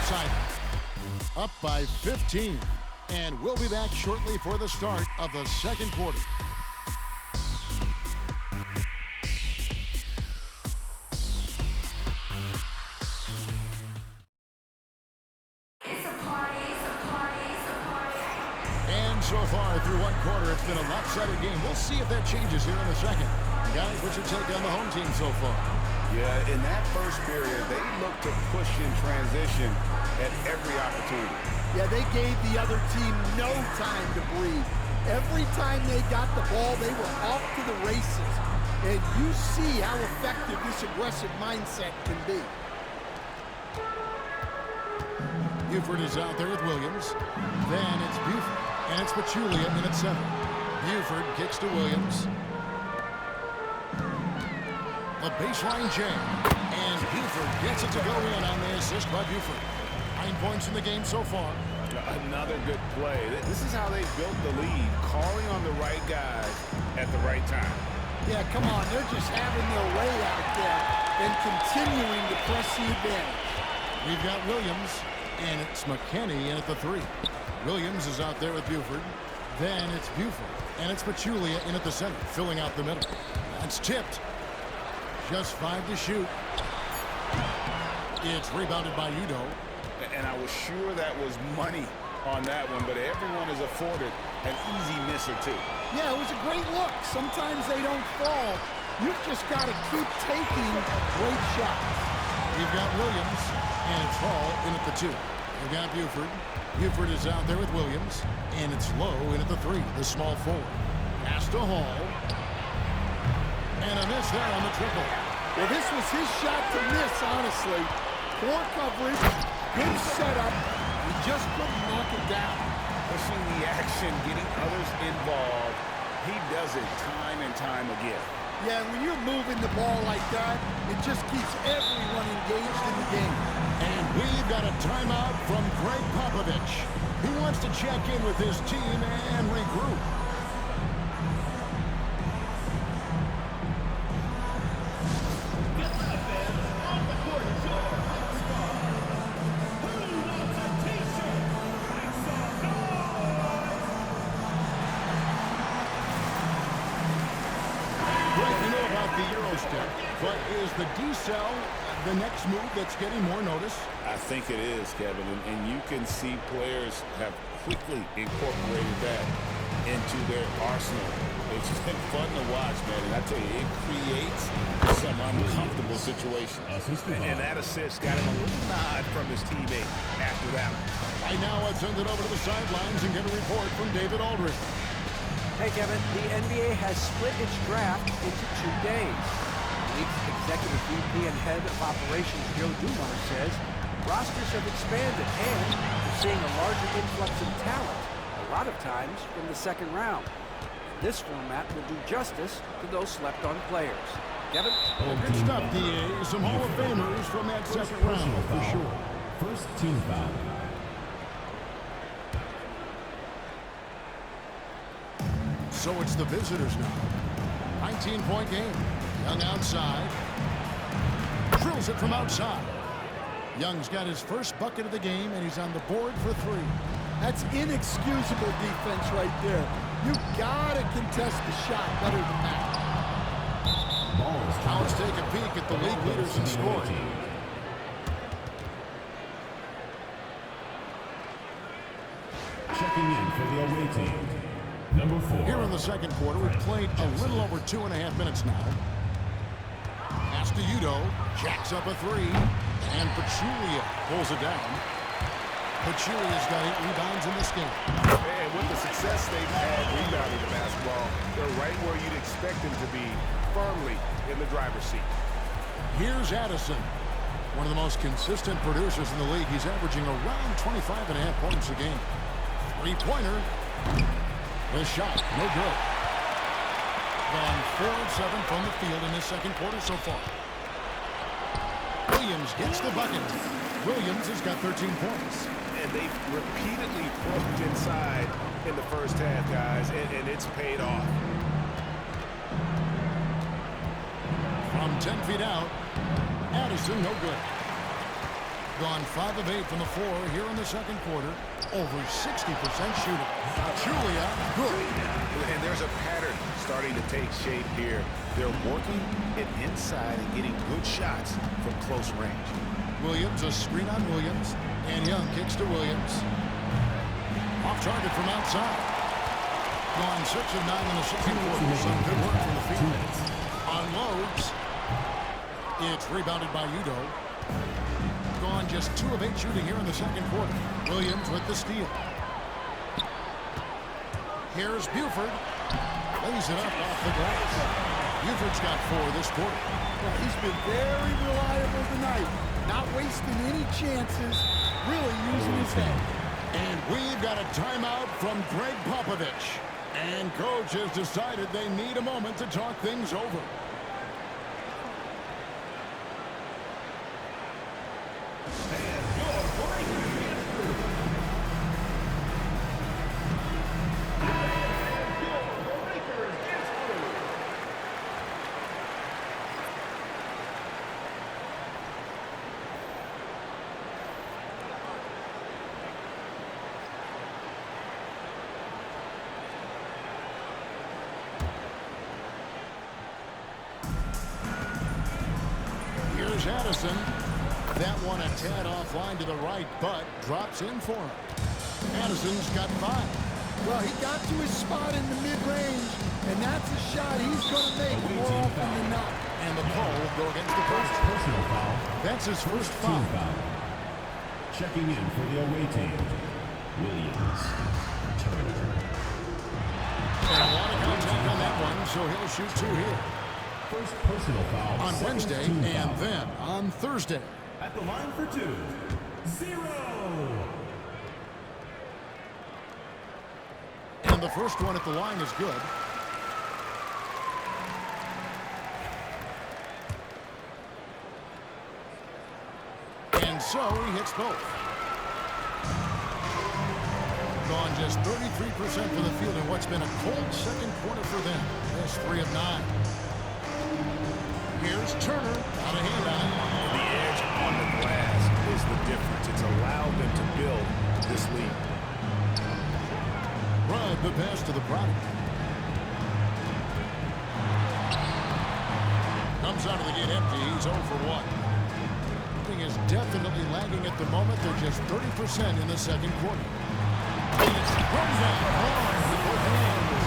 side. Up by 15. And we'll be back shortly for the start of the second quarter. And so far through one quarter, it's been a lopsided game. We'll see if that changes here in a second. Guys, what's your take on the home team so far? Yeah, in that first period, they looked to push in transition at every opportunity. Yeah, they gave the other team no time to breathe. Every time they got the ball, they were off to the races. And you see how effective this aggressive mindset can be. Buford is out there with Williams. Then it's Buford. And it's Pachulia at minute 7. Buford kicks to Williams. A baseline jam. And Buford gets it to go in on the assist by Buford. 9 points in the game so far. Another good play. This is how they built the lead, calling on the right guys at the right time. Yeah, come on. They're just having their way out there and continuing to press the advantage. We've got Williams, and it's McKinney in at the 3. Williams is out there with Buford. Then it's Buford, and it's Pachulia in at the center, filling out the middle. That's tipped. Just 5 to shoot. It's rebounded by Udo. And I was sure that was money on that one, but everyone is afforded an easy miss or two. Yeah, it was a great look. Sometimes they don't fall. You've just got to keep taking great shots. We've got Williams, and it's Hall in at the 2. We've got Buford. Buford is out there with Williams, and it's Lowe in at the 3, the small forward. Pass to Hall. And a miss there on the triple. Well, this was his shot to miss, honestly. Poor coverage, good setup. He just couldn't knock it down. Pushing the action, getting others involved. He does it time and time again. Yeah, when you're moving the ball like that, it just keeps everyone engaged in the game. And we've got a timeout from Greg Popovich. He wants to check in with his team and regroup. But is the decel the next move that's getting more notice? I think it is, Kevin, and you can see players have quickly incorporated that into their arsenal. It's been fun to watch, man, and I tell you, it creates some uncomfortable situations. And that assist got him a little nod from his teammate after that one. Right now, I'll send it over to the sidelines and get a report from David Aldridge. Hey, Kevin, the NBA has split its draft into 2 days. The league's executive VP and head of operations, Joe Dumars, says rosters have expanded and we're seeing a larger influx of talent, a lot of times from the second round. And this format will do justice to those slept-on players. Kevin? Good stuff, DA. Some Hall of Famers from that second round, for sure. First team foul. So it's the visitors now. 19-point game. Young outside. Drills it from outside. Young's got his first bucket of the game, and he's on the board for 3. That's inexcusable defense right there. You gotta contest the shot better than that. Now let's take a peek at the league leaders in scoring. Checking in for the away team. Number 4. Here in the second quarter, we've played a little over 2.5 minutes now. Pass to Udo, jacks up a 3, and Pachulia pulls it down. Pachulia's got 8 rebounds in this game. And with the success they've had rebounding the basketball, they're right where you'd expect them to be, firmly in the driver's seat. Here's Addison, one of the most consistent producers in the league. He's averaging around 25.5 points a game. 3-pointer. The shot, no good. Gone 4 of 7 from the field in this second quarter so far. Williams gets the bucket. Williams has got 13 points. And they've repeatedly poked inside in the first half, guys, and it's paid off. From 10 feet out, Addison, no good. Gone 5 of 8 from the floor here in the second quarter. Over 60% shooting. Julia, good. And there's a pattern starting to take shape here. They're working it inside and getting good shots from close range. Williams, a screen on Williams. And Young kicks to Williams. Off target from outside. Gone 6 of 9 in the second quarter. Some good work from the field. Unloads. It's rebounded by Udo. Gone just 2 of 8 shooting here in the second quarter. Williams with the steal. Here's Buford. Lays it up off the glass. Buford's got 4 this quarter. Well, he's been very reliable tonight. Not wasting any chances. Really using his head. And we've got a timeout from Greg Popovich. And coach has decided they need a moment to talk things over. Here's Addison. That one a tad offline to the right, but drops in for him. Addison's got 5. Well, he got to his spot in the mid-range, and that's a shot he's going to make more often than not. And the call will go against the post. Personal foul. That's his first Team foul. foul. Checking in for the away team, Williams. Turner. And a lot of contact on that one, so he'll shoot 2 here. First personal foul. On Wednesday team and foul. then on Thursday. At the line for 2. 0. And the first one at the line is good. And so he hits both. Gone just 33% from the field in what's been a cold second quarter for them. That's 3 of 9. Here's Turner. Got a hand on it. The edge on the glass is the difference. It's allowed them to build this lead. Rudd the pass to the product. Comes out of the gate empty. He's 0 for 1. Shooting is definitely lagging at the moment. They're just 30% in the second quarter. Runs that hard with both hands.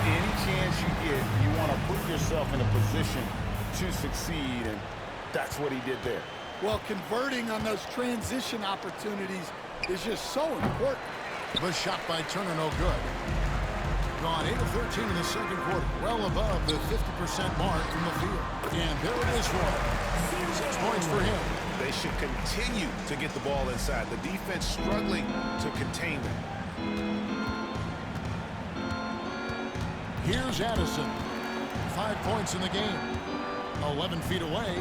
Any chance you get, you want to put yourself in a position to succeed, and that's what he did there. Well, converting on those transition opportunities is just so important. The shot by Turner, no good. Gone 8 of 13 in the second quarter, well above the 50% mark from the field. And there it is for him. 6 points for him. They should continue to get the ball inside. The defense struggling to contain them. Here's Addison. 5 points in the game. 11 feet away.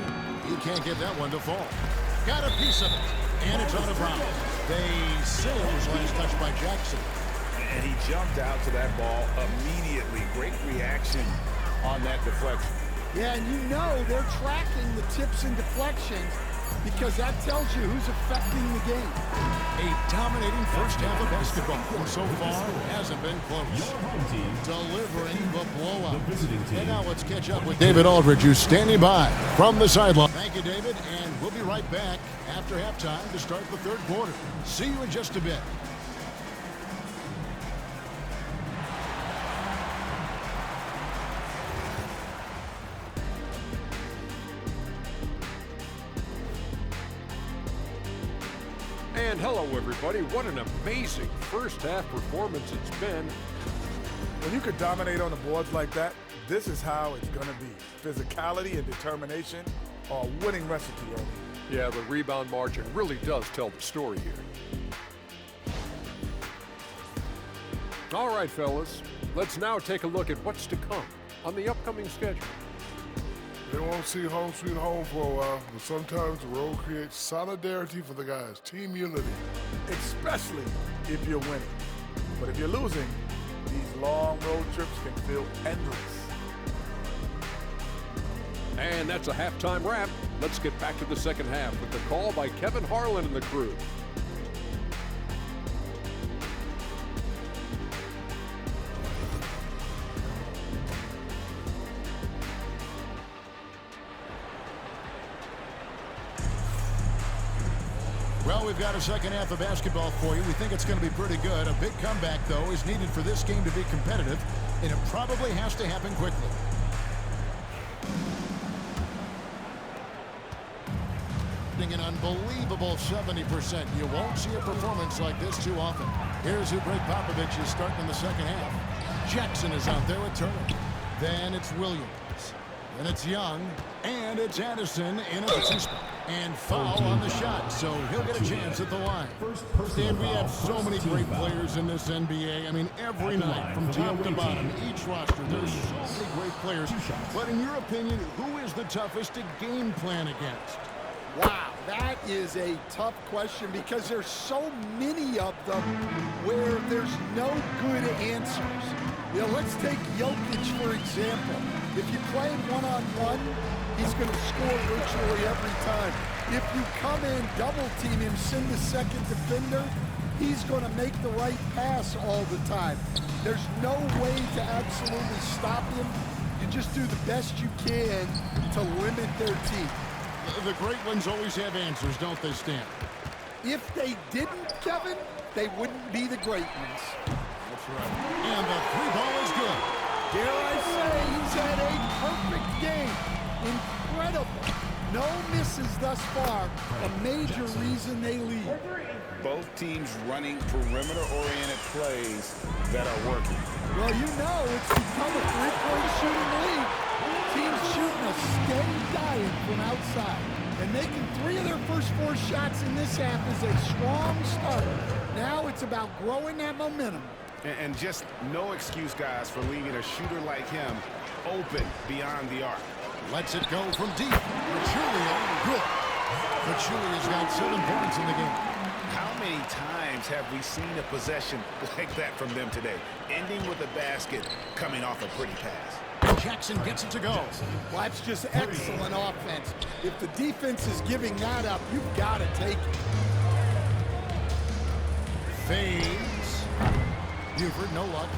He can't get that one to fall. Got a piece of it. And it's out of bounds. They say it was last touched by Jackson. And he jumped out to that ball immediately. Great reaction on that deflection. Yeah, and you know they're tracking the tips and deflections because that tells you who's affecting the game. A dominating first half of basketball. And so far, hasn't been close. Your home team Delivering the blowout. The visiting team. And now let's catch up with David Aldridge, who's standing by from the sideline. Thank you, David, and we'll be right back after halftime to start the third quarter. See you in just a bit. And hello, everybody. What an amazing first-half performance it's been. When you could dominate on the boards like that, this is how it's going to be. Physicality and determination are a winning recipe, Obi. Yeah, the rebound margin really does tell the story here. All right, fellas. Let's now take a look at what's to come on the upcoming schedule. They won't see home sweet home for a while, but sometimes the road creates solidarity for the guys, team unity. Especially if you're winning. But if you're losing, these long road trips can feel endless. And that's a halftime wrap. Let's get back to the second half with the call by Kevin Harlan and the crew. Well, we've got a second half of basketball for you. We think it's going to be pretty good. A big comeback, though, is needed for this game to be competitive, and it probably has to happen quickly. An unbelievable 70%. You won't see a performance like this too often. Here's who Greg Popovich is starting in the second half. Jackson is out there with Turner. Then it's Williams. Then it's Young. And it's Addison in a two-spot. And foul on the shot, so he'll get a chance at the line. And we have so many great players in this NBA. I mean, every night, from top to bottom, each roster, there's so many great players. But in your opinion, who is the toughest to game plan against? Wow, that is a tough question because there's so many of them where there's no good answers. You know, let's take Jokic, for example. If you play him one-on-one, he's going to score virtually every time. If you come in, double-team him, send the second defender, he's going to make the right pass all the time. There's no way to absolutely stop him. You just do the best you can to limit their team. The great ones always have answers, don't they, Stan? If they didn't, Kevin, they wouldn't be the great ones. That's right. And the three ball is good. Dare I say, he's had a perfect game. Incredible. No misses thus far. A major reason they lead. Both teams running perimeter-oriented plays that are working. Well, you know it's become a three-point shooting league. Teams shooting a steady diet from outside. And making 3 of their first 4 shots in this half is a strong start. Now it's about growing that momentum. And just no excuse, guys, for leaving a shooter like him open beyond the arc. Lets it go from deep. Pachulia, good. Pachulia's got 7 points in the game. How many times have we seen a possession like that from them today, ending with a basket coming off a pretty pass? Jackson gets it to go. Well, that's just excellent offense. If the defense is giving that up, you've got to take it. Fades. Buford, no luck.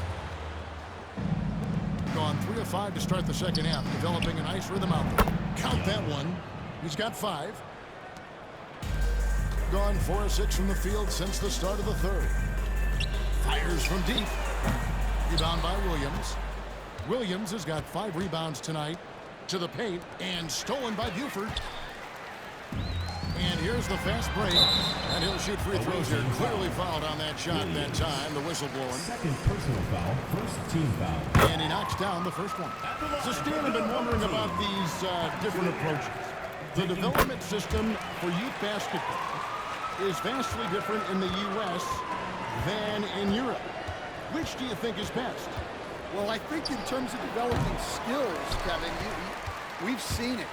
Gone 3 of 5 to start the second half, developing a nice rhythm out there. Count that one. He's got 5. Gone 4 of 6 from the field since the start of the third. Fires from deep. Rebound by Williams. Williams has got 5 rebounds tonight to the paint and stolen by Buford. And here's the fast break. And he'll shoot free throws here. Clearly fouled on that shot that time. The whistle blowing. Second personal foul, first team foul. And he knocks down the first one. So Stan, I've been wondering about these different approaches. The development system for youth basketball is vastly different in the U.S. than in Europe. Which do you think is best? Well, I think in terms of developing skills, Kevin, we've seen it.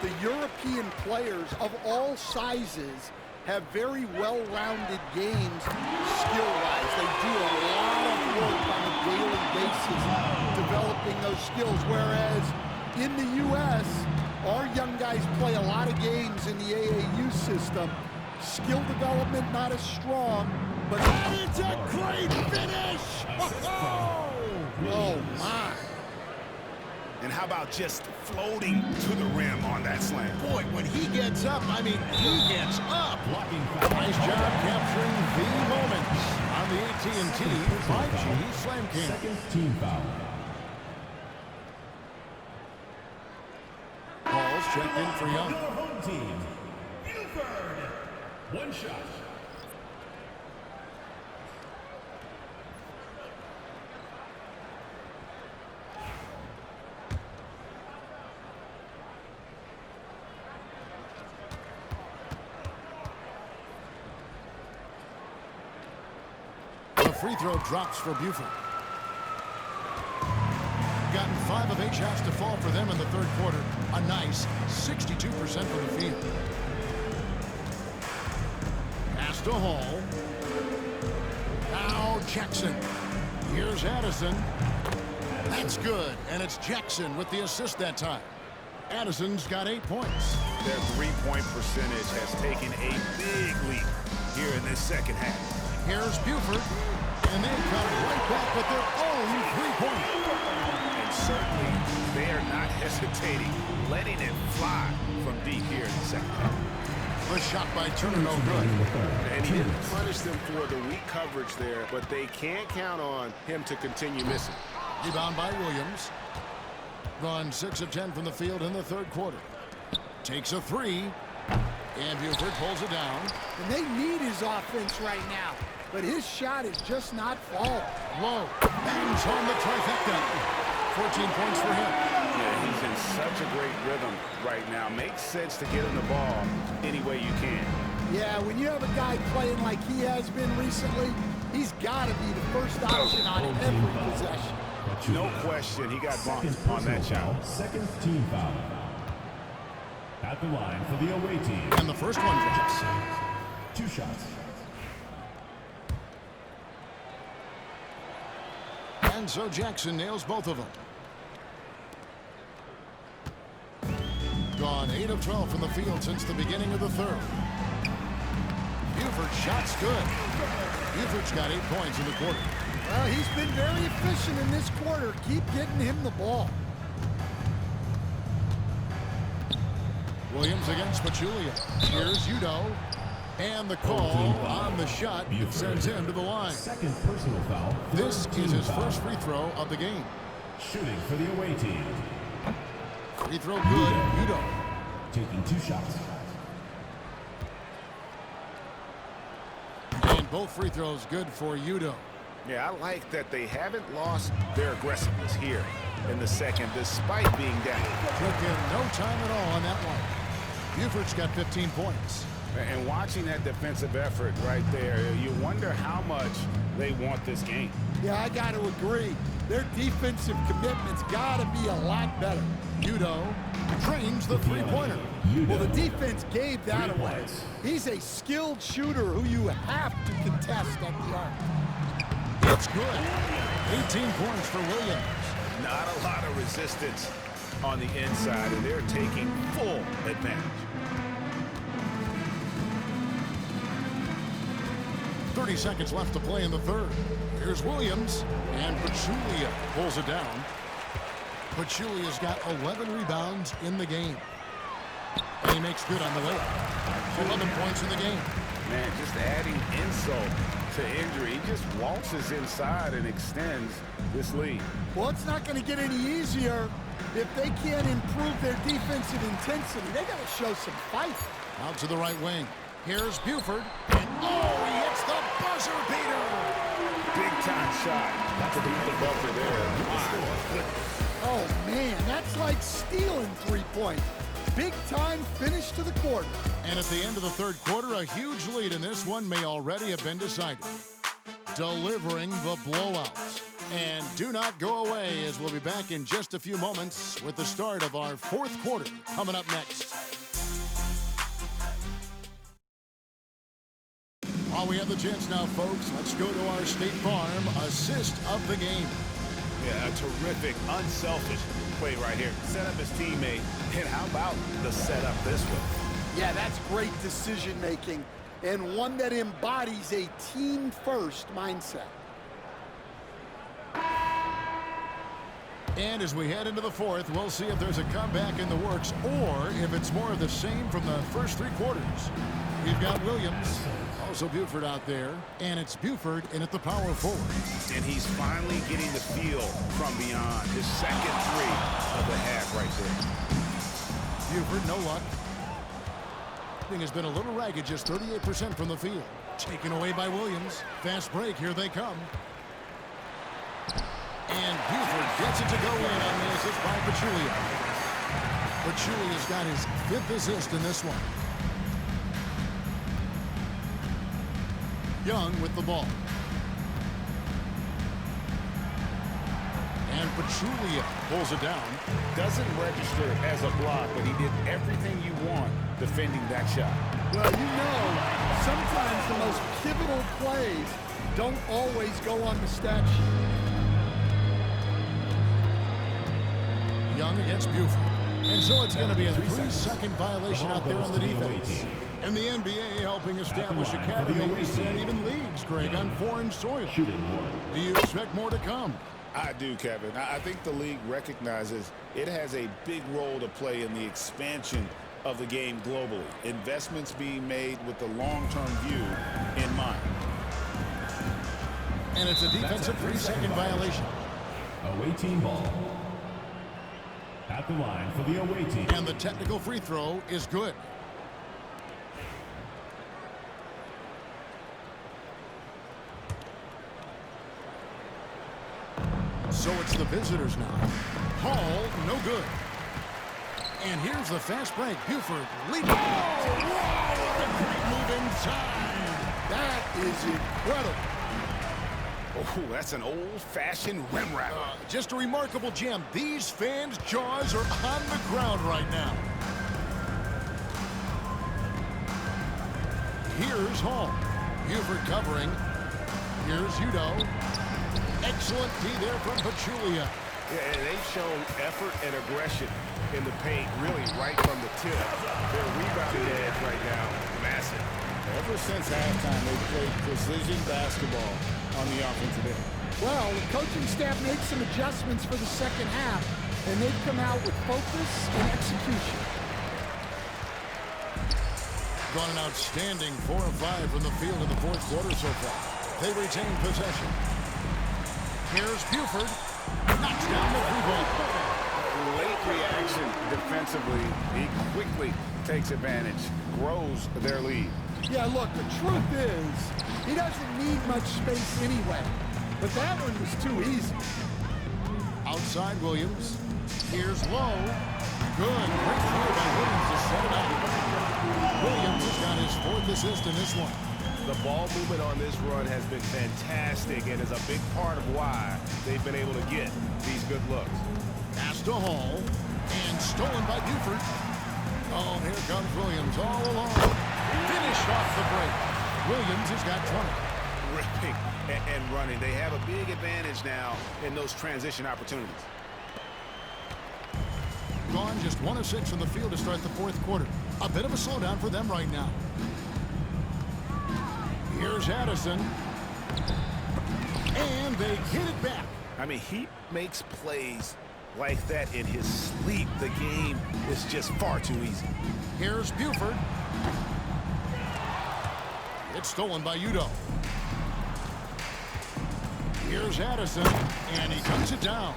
The European players of all sizes have very well-rounded games skill-wise. They do a lot of work on a daily basis developing those skills, whereas in the U.S., our young guys play a lot of games in the AAU system. Skill development not as strong, but it's a great finish! Oh, my. And how about just floating to the rim on that slam? Boy, when he gets up, I mean, he gets up. Nice job capturing the moments on the AT&T 5G Slam King. Second team foul. Ball's checked in for Young. Your home team, Buford. 1 shot. The free throw drops for Buford. Gotten 5 of 8 shots to fall for them in the third quarter. A nice 62% from the field. Pass to Hall. Now Jackson. Here's Addison. That's good. And it's Jackson with the assist that time. Addison's got 8 points. their three-point percentage has taken a big leap here in this second half. Here's Buford, and they come right back with their own three-pointer. And certainly, they are not hesitating, letting it fly from deep here in the second half. The shot by Turner, no good. And he didn't punish them for the weak coverage there, but they can't count on him to continue missing. Rebound by Williams. Gone 6 of 10 from the field in the third quarter. Takes a three, and Buford pulls it down. And they need his offense right now, but his shot is just not falling. Low, bangs home the trifecta. 14 points for him. Yeah, he's in such a great rhythm right now. Makes sense to get him the ball any way you can. Yeah, when you have a guy playing like he has been recently, he's got to be the first option on every possession. No question, he got bumped on that shot. Second team foul. At the line for the away team. And the first one drops. 2 shots. And so Jackson nails both of them. Gone 8 of 12 from the field since the beginning of the third. Buford shot's good. Buford's got 8 points in the quarter. Well, he's been very efficient in this quarter. Keep getting him the ball. Williams against Pachulia. Here's Udo. And the call on the shot sends him to the line. Second personal foul. This is his first free throw of the game. Shooting for the away team. Free throw good. Udo. Taking 2 shots. And both free throws good for Udo. Yeah, I like that they haven't lost their aggressiveness here in the second, despite being down. Took him no time at all on that one. Buford's got 15 points. And watching that defensive effort right there, you wonder how much they want this game. Yeah, I got to agree. Their defensive commitment's got to be a lot better. Udo drains the three-pointer. Well, the defense gave that away. He's a skilled shooter who you have to contest at the arc. It's good. 18 points for Williams. Not a lot of resistance on the inside, and they're taking full advantage. 30 seconds left to play in the third. Here's Williams, and Pachulia pulls it down. Pachulia's got 11 rebounds in the game. And he makes good on the layup. 11 points in the game. Man, just adding insult to injury. He just waltzes inside and extends this lead. Well, it's not going to get any easier if they can't improve their defensive intensity. They got to show some fight. Out to the right wing. Here's Buford. And oh, he hits the buzzer beater. Big time shot. To beat the buzzer there. Oh, man, that's like stealing 3 points. Big time finish to the quarter. And at the end of the third quarter, a huge lead in this one may already have been decided. Delivering the blowout. And do not go away, as we'll be back in just a few moments with the start of our fourth quarter coming up next. While we have the chance now, folks, let's go to our State Farm assist of the game. Yeah, a terrific, unselfish play right here. Set up his teammate, and how about the setup this one? Yeah, that's great decision making, and one that embodies a team-first mindset. And as we head into the fourth, we'll see if there's a comeback in the works or if it's more of the same from the first 3 quarters. We've got Williams, also Buford out there, and it's Buford in at the power forward. And he's finally getting the feel from beyond. His second 3 of the half right there. Buford, no luck. Thing has been a little ragged, just 38% from the field. Taken away by Williams. Fast break, here they come. And Buford gets it to go in on the assist by Pachulia. Pachulia's got his 5th assist in this one. Young with the ball. And Pachulia pulls it down. Doesn't register as a block, but he did everything you want defending that shot. Well, you know, sometimes the most pivotal plays don't always go on the stat sheet. Young against Buford. And so it's going to be a 3-second violation out there on the defense. And the NBA helping establish academies and even leagues, Greg, on foreign soil. Do you expect more to come? I do, Kevin. I think the league recognizes it has a big role to play in the expansion of the game globally. Investments being made with the long-term view in mind. And it's a defensive 3-second violation. Away team ball. At the line for the away team. And the technical free throw is good. So it's the visitors now. Hall, no good. And here's the fast break. Buford leading. Oh, what a great move inside. That is incredible. Oh, that's an old-fashioned rim wrap. Just a remarkable gem. These fans' jaws are on the ground right now. Here's Hall. Buford covering. Here's Udoh. Excellent D there from Pachulia. Yeah, and they've shown effort and aggression in the paint, really right from the tip. Their rebounding edge right now, massive. Ever since halftime, they've played precision basketball on the offensive end. Well, the coaching staff made some adjustments for the second half, and they've come out with focus and execution. Gone an outstanding 4 of 5 from the field in the fourth quarter so far. They retain possession. Here's Buford. Knocks down the three-ball. Late reaction defensively. He quickly takes advantage, grows their lead. Yeah, look, the truth is, he doesn't need much space anyway. But that one was too easy. Outside Williams. Here's Lowe. Good. Great play by Williams to set it up. Williams has got his 4th assist in this one. The ball movement on this run has been fantastic and is a big part of why they've been able to get these good looks. Pass to Hall. And stolen by Buford. Oh, here comes Williams all along. Finished off the break. Williams has got 20. Ripping and running. They have a big advantage now in those transition opportunities. Gone just 1 of 6 from the field to start the fourth quarter. A bit of a slowdown for them right now. Here's Addison. And they get it back. I mean, he makes plays like that in his sleep. The game is just far too easy. Here's Buford. It's stolen by Udoh. Here's Addison, and he cuts it down.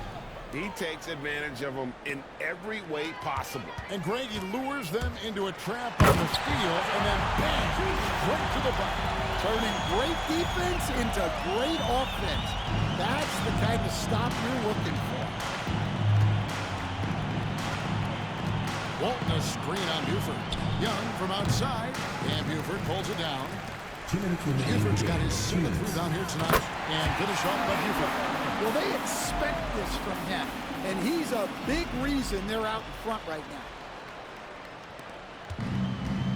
He takes advantage of them in every way possible. And Greg, he lures them into a trap on the steal, and then bang, straight to the bucket. Turning great defense into great offense. That's the kind of stop you're looking for. Walton, a screen on Buford. Young from outside, and Buford pulls it down. Buford's got his 7th rebound here tonight, and finish off by Buford. Well, they expect this from him, and he's a big reason they're out in front right now.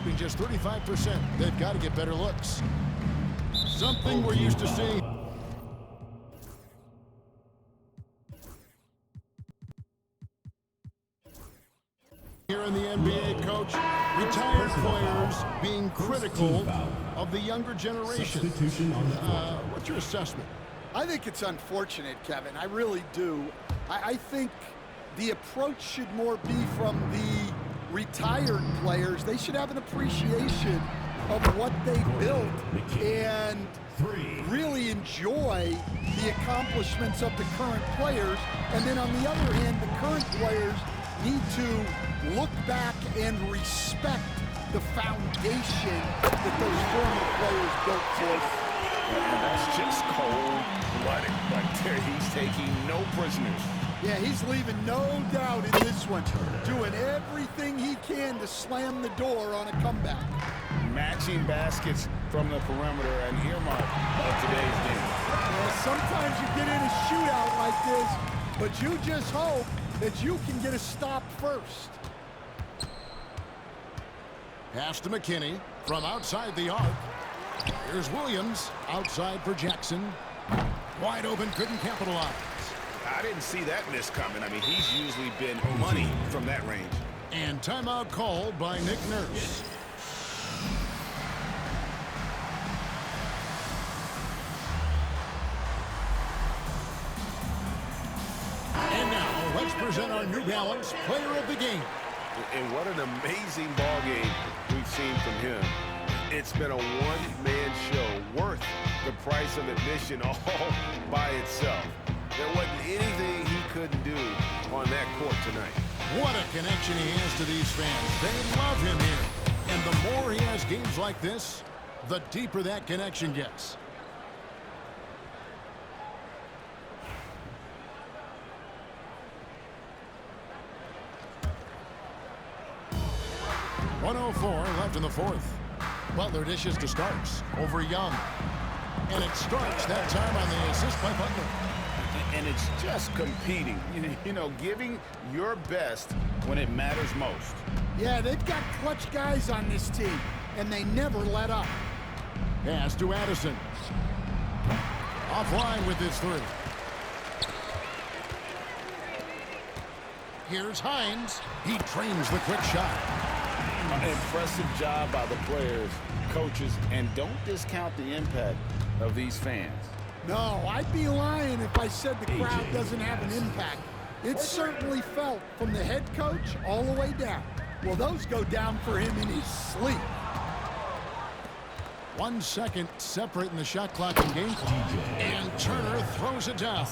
Being just 35%, they've got to get better looks. Something we're used to seeing. Here in the NBA, Coach, retired players being critical of the younger generation. What's your assessment? I think it's unfortunate, Kevin. I really do. I think the approach should more be from the retired players. They should have an appreciation of what they built and really enjoy the accomplishments of the current players. And then on the other hand, the current players need to look back and respect the foundation that those former players built for us. And that's just cold-blooded right there. He's taking no prisoners. Yeah, he's leaving no doubt in this one. Doing everything he can to slam the door on a comeback. Matching baskets from the perimeter, an earmark of today's game. Well, sometimes you get in a shootout like this, but you just hope that you can get a stop first. Pass to McKinney from outside the arc. Here's Williams outside for Jackson. Wide open, couldn't capitalize. I didn't see that miss coming. I mean, he's usually been money from that range. And timeout called by Nick Nurse. And now, let's present our New Balance Player of the Game. And what an amazing ball game we've seen from him. It's been a one-man show worth the price of admission all by itself. There wasn't anything he couldn't do on that court tonight. What a connection he has to these fans. They love him here. And the more he has games like this, the deeper that connection gets. .104 left in the fourth. Butler dishes to Starks over Young. And it Starks that time on the assist by Butler. And it's just competing, you know, giving your best when it matters most. Yeah, they've got clutch guys on this team, and they never let up. Pass to Addison. Offline with his three. Here's Hines. He trains the quick shot. An impressive job by the players, coaches, and don't discount the impact of these fans. No, I'd be lying if I said the crowd doesn't have an impact. It's certainly felt from the head coach all the way down. Well, those go down for him in his sleep. 1 second separating the shot clock and game clock. And Turner throws it down.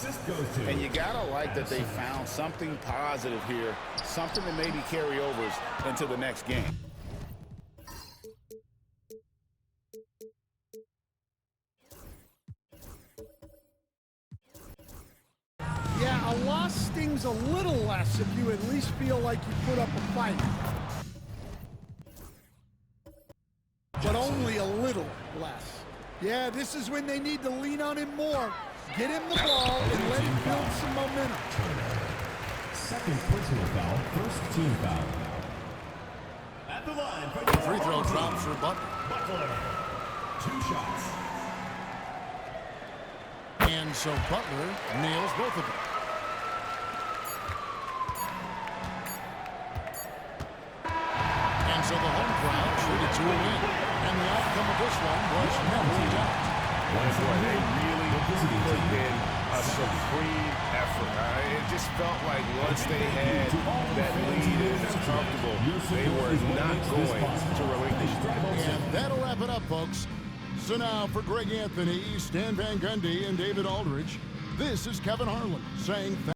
And you gotta like that they found something positive here, something that maybe carry overs into the next game. Yeah, a loss stings a little less if you at least feel like you put up a fight. But only a little less. Yeah, this is when they need to lean on him more. Get him the ball and let him build some momentum. Second personal foul, first team foul. At the line for The free throw drops for Butler. Butler. 2 shots. And so Butler nails both of them. And so the home crowd treated to a win. And the outcome of this one was never in doubt. Boy, they really put in a supreme effort. It just felt like once they had that lead and was comfortable, they were not going to relinquish it. And that'll wrap it up, folks. So now for Greg Anthony, Stan Van Gundy, and David Aldridge, this is Kevin Harlan saying